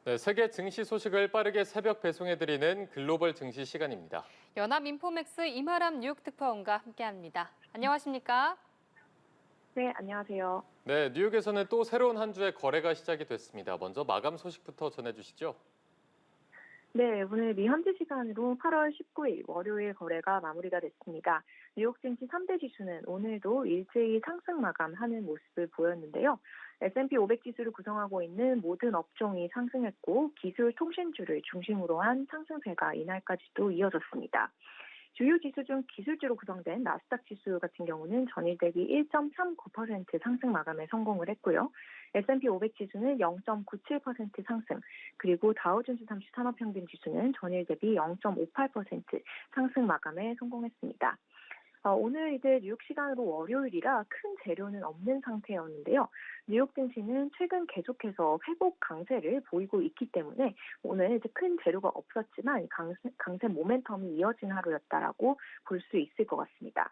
네, 세계 증시 소식을 빠르게 새벽 배송해드리는 글로벌 증시 시간입니다. 연합인포맥스 이마람 뉴욕 특파원과 함께합니다. 안녕하십니까? 네, 안녕하세요. 네, 뉴욕에서는 또 새로운 한 주의 거래가 시작이 됐습니다. 먼저 마감 소식부터 전해주시죠. 네, 오늘 미 현지 시간으로 8월 19일 월요일 거래가 마무리가 됐습니다. 뉴욕 증시 3대 지수는 오늘도 일제히 상승 마감하는 모습을 보였는데요. S&P 500 지수를 구성하고 있는 모든 업종이 상승했고 기술 통신주를 중심으로 한 상승세가 이날까지도 이어졌습니다. 주요 지수 중 기술주로 구성된 나스닥 지수 같은 경우는 전일 대비 1.39% 상승 마감에 성공을 했고요. S&P 500 지수는 0.97% 상승, 그리고 다우존스 30 산업평균 지수는 전일 대비 0.58% 상승 마감에 성공했습니다. 오늘 이제 뉴욕 시간으로 월요일이라 큰 재료는 없는 상태였는데요. 뉴욕 증시는 최근 계속해서 회복 강세를 보이고 있기 때문에 오늘 이제 큰 재료가 없었지만 강세 모멘텀이 이어진 하루였다라고 볼 수 있을 것 같습니다.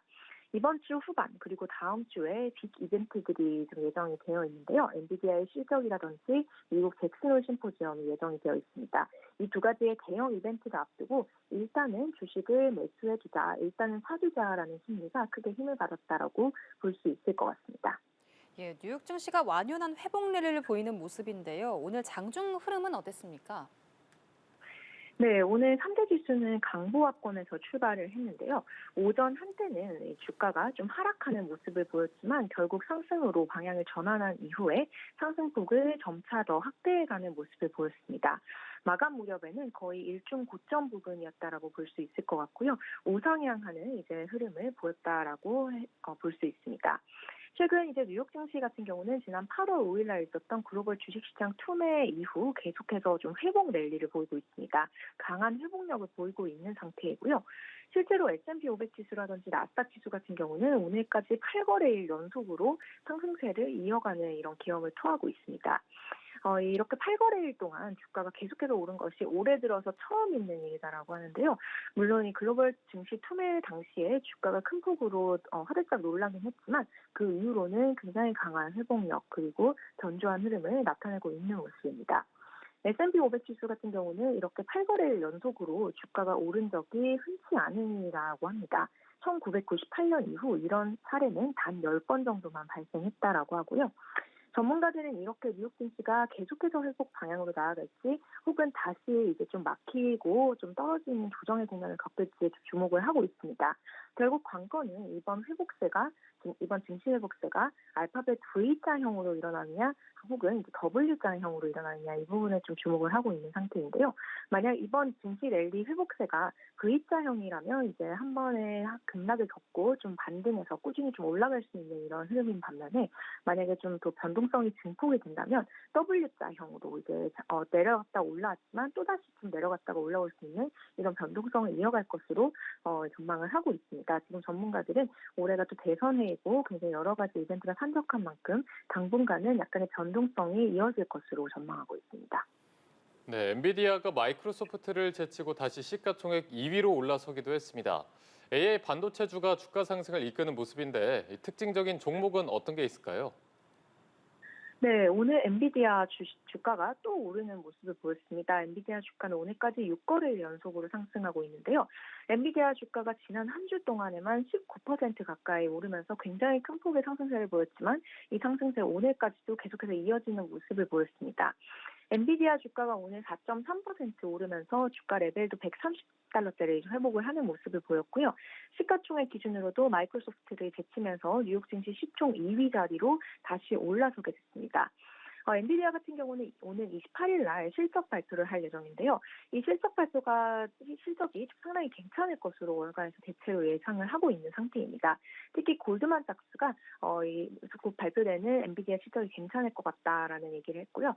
이번 주 후반 그리고 다음 주에 빅 이벤트들이 좀 예정이 되어 있는데요. 엔비디아의 실적이라든지 미국 잭슨홀 심포지엄이 예정이 되어 있습니다. 이 두 가지의 대형 이벤트를 앞두고 일단은 주식을 매수해주자, 일단은 사주자라는 심리가 크게 힘을 받았다라고 볼 수 있을 것 같습니다. 예, 뉴욕 증시가 완연한 회복 랠리를 보이는 모습인데요. 오늘 장중 흐름은 어땠습니까? 네, 오늘 3대 지수는 강보합권에서 출발을 했는데요. 오전 한때는 이 주가가 좀 하락하는 모습을 보였지만 결국 상승으로 방향을 전환한 이후에 상승폭을 점차 더 확대해가는 모습을 보였습니다. 마감 무렵에는 거의 일중 고점 부근이었다라고 볼 수 있을 것 같고요. 우상향하는 이제 흐름을 보였다라고 볼 수 있습니다. 최근 이제 뉴욕 증시 같은 경우는 지난 8월 5일 날 있었던 글로벌 주식시장 투매 이후 계속해서 좀 회복 랠리를 보이고 있습니다. 강한 회복력을 보이고 있는 상태이고요. 실제로 S&P 500 지수라든지 나스닥 지수 같은 경우는 오늘까지 8거래일 연속으로 상승세를 이어가는 이런 기염을 토하고 있습니다. 이렇게 8거래일 동안 주가가 계속해서 오른 것이 올해 들어서 처음 있는 일이다라고 하는데요. 물론 이 글로벌 증시 투매 당시에 주가가 큰 폭으로 화들짝 놀라긴 했지만 그 이후로는 굉장히 강한 회복력 그리고 견조한 흐름을 나타내고 있는 모습입니다. S&P 500 지수 같은 경우는 이렇게 8거래일 연속으로 주가가 오른 적이 흔치 않으라고 합니다. 1998년 이후 이런 사례는 단 10번 정도만 발생했다라고 하고요. 전문가들은 이렇게 뉴욕 증시가 계속해서 회복 방향으로 나아갈지 혹은 다시 이제 좀 막히고 좀 떨어지는 조정의 국면을 겪을지에 주목을 하고 있습니다. 결국 관건은 이번 증시 회복세가 알파벳 V자형으로 일어나느냐 혹은 W자형으로 일어나느냐 이 부분에 좀 주목을 하고 있는 상태인데요. 만약 이번 증시 랠리 회복세가 V자형이라면 이제 한 번에 급락을 겪고 좀 반등해서 꾸준히 좀 올라갈 수 있는 이런 흐름인 반면에 만약에 좀 더 변동성이 증폭이 된다면 W자형으로 이제 내려갔다 올라왔지만 또다시 좀 내려갔다가 올라올 수 있는 이런 변동성을 이어갈 것으로 전망을 하고 있습니다. 지금 전문가들은 올해가 또 대선해이고 굉장히 여러 가지 이벤트가 산적한 만큼 당분간은 약간의 변동성이 이어질 것으로 전망하고 있습니다. 네, 엔비디아가 마이크로소프트를 제치고 다시 시가총액 2위로 올라서기도 했습니다. AI 반도체주가 주가 상승을 이끄는 모습인데 특징적인 종목은 어떤 게 있을까요? 네, 오늘 엔비디아 주가가 또 오르는 모습을 보였습니다. 엔비디아 주가는 오늘까지 6거래일 연속으로 상승하고 있는데요. 엔비디아 주가가 지난 한 주 동안에만 19% 가까이 오르면서 굉장히 큰 폭의 상승세를 보였지만 이 상승세 오늘까지도 계속해서 이어지는 모습을 보였습니다. 엔비디아 주가가 오늘 4.3% 오르면서 주가 레벨도 130달러대를 회복을 하는 모습을 보였고요. 시가총액 기준으로도 마이크로소프트를 제치면서 뉴욕 증시 시총 2위 자리로 다시 올라서게 됐습니다. 엔비디아 같은 경우는 오늘 28일 날 실적 발표를 할 예정인데요. 이 실적이 상당히 괜찮을 것으로 월가에서 대체로 예상을 하고 있는 상태입니다. 특히 골드만삭스가 곧 발표되는 엔비디아 실적이 괜찮을 것 같다라는 얘기를 했고요.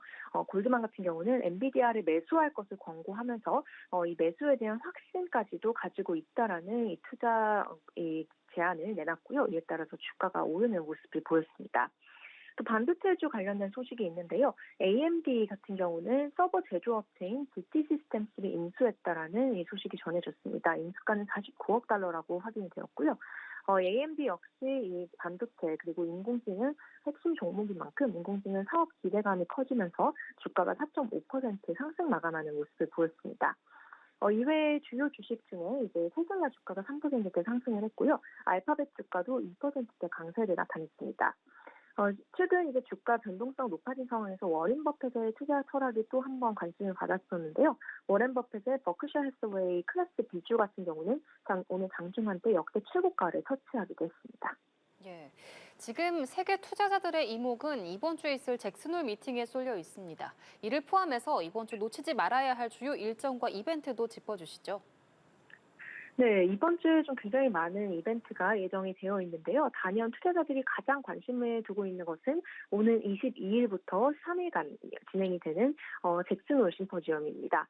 골드만 같은 경우는 엔비디아를 매수할 것을 권고하면서 이 매수에 대한 확신까지도 가지고 있다라는 이 제안을 내놨고요. 이에 따라서 주가가 오르는 모습을 보였습니다. 또 반도체주 관련된 소식이 있는데요. AMD 같은 경우는 서버 제조업체인 DT 시스템스를 인수했다라는 이 소식이 전해졌습니다. 인수가는 49억 달러라고 확인이 되었고요. AMD 역시 이 반도체 그리고 인공지능 핵심 종목인 만큼 인공지능 사업 기대감이 커지면서 주가가 4.5% 상승 마감하는 모습을 보였습니다. 이외에 주요 주식 중에 이제 테슬라 주가가 3%대 상승을 했고요. 알파벳 주가도 2%대 강세를 나타냈습니다. 최근 이제 주가 변동성 높아진 상황에서 워렌 버핏의 투자 철학이 또 한 번 관심을 받았었는데요. 워렌 버핏의 버크셔 해서웨이 클래스 B주 같은 경우는 오늘 장중한 때 역대 최고가를 터치하기도 했습니다. 예, 지금 세계 투자자들의 이목은 이번 주에 있을 잭슨홀 미팅에 쏠려 있습니다. 이를 포함해서 이번 주 놓치지 말아야 할 주요 일정과 이벤트도 짚어주시죠. 네, 이번 주에 좀 굉장히 많은 이벤트가 예정이 되어 있는데요. 단연 투자자들이 가장 관심을 두고 있는 것은 오는 22일부터 3일간 진행이 되는 잭슨홀 심포지엄입니다.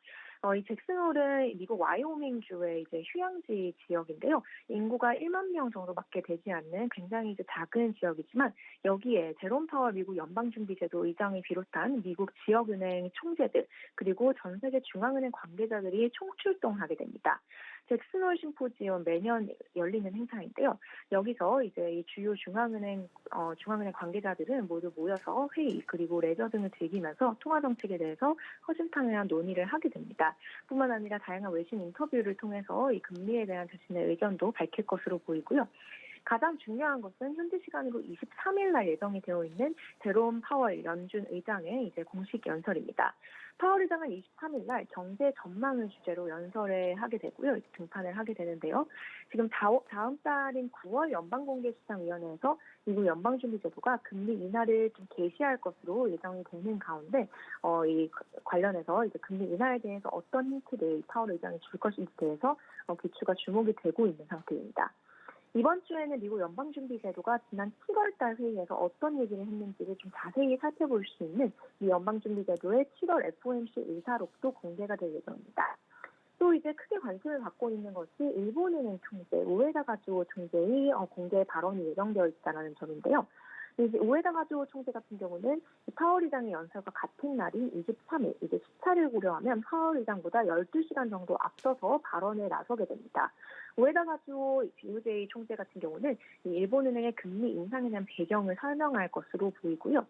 이 잭슨홀은 미국 와이오밍주의 이제 휴양지 지역인데요. 인구가 1만 명 정도밖에 되지 않는 굉장히 이제 작은 지역이지만 여기에 제롬 파월 미국 연방준비제도 의장을 비롯한 미국 지역은행 총재들 그리고 전 세계 중앙은행 관계자들이 총출동하게 됩니다. 잭슨홀 심포지엄 매년 열리는 행사인데요. 여기서 이제 이 주요 중앙은행 관계자들은 모두 모여서 회의 그리고 레저 등을 즐기면서 통화 정책에 대해서 허심탄회한 논의를 하게 됩니다. 뿐만 아니라 다양한 외신 인터뷰를 통해서 이 금리에 대한 자신의 의견도 밝힐 것으로 보이고요. 가장 중요한 것은 현지 시간으로 23일 날 예정이 되어 있는 제롬 파월 연준 의장의 이제 공식 연설입니다. 파월 의장은 23일 날 경제 전망을 주제로 연설을 하게 되고요. 등판을 하게 되는데요. 지금 다음 달인 9월 연방공개시장위원회에서 미국 연방준비제도가 금리 인하를 좀 개시할 것으로 예정이 되는 가운데 이 관련해서 이제 금리 인하에 대해서 어떤 힌트를 파월 의장이 줄 것인지 대해서 귀추가 주목이 되고 있는 상태입니다. 이번 주에는 미국 연방준비제도가 지난 7월 달 회의에서 어떤 얘기를 했는지를 좀 자세히 살펴볼 수 있는 이 연방준비제도의 7월 FOMC 의사록도 공개가 될 예정입니다. 또 이제 크게 관심을 받고 있는 것이 일본은행 총재 우에다 가즈오 총재의 공개 발언이 예정되어 있다는 점인데요. 이제 우에다 가즈오 총재 같은 경우는 파월 의장의 연설과 같은 날인 23일, 이제 시차를 고려하면 파월 의장보다 12시간 정도 앞서서 발언에 나서게 됩니다. 우에다 가즈오 BOJ 총재 같은 경우는 일본은행의 금리 인상에 대한 배경을 설명할 것으로 보이고요.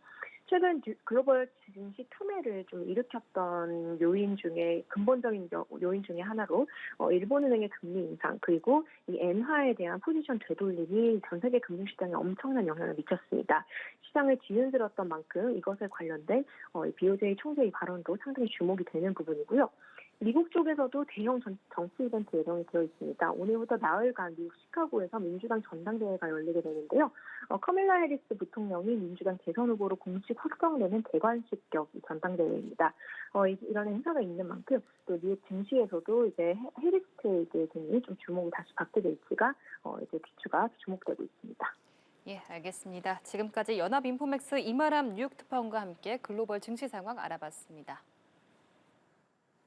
최근 글로벌 증시 틈해를 좀 일으켰던 요인 중에 근본적인 요인 중에 하나로 일본은행의 금리 인상 그리고 이 엔화에 대한 포지션 되돌림이 전 세계 금융시장에 엄청난 영향을 미쳤습니다. 시장을 뒤흔들었던 만큼 이것에 관련된 BOJ 총재의 발언도 상당히 주목이 되는 부분이고요. 미국 쪽에서도 대형 정치 이벤트 예정이 되어 있습니다. 오늘부터 나흘간 미국 시카고에서 민주당 전당대회가 열리게 되는데요. 카밀라 해리스 부통령이 민주당 대선 후보로 공식 확정되는 대관식격 전당대회입니다. 이런 행사가 있는 만큼 또 미국 증시에서도 이제 해리스 트레이드 등이 좀 주목을 다시 받게 될지가 이제 귀추가 주목되고 있습니다. 예, 알겠습니다. 지금까지 연합인포맥스 이마람 뉴욕 특파원과 함께 글로벌 증시 상황 알아봤습니다.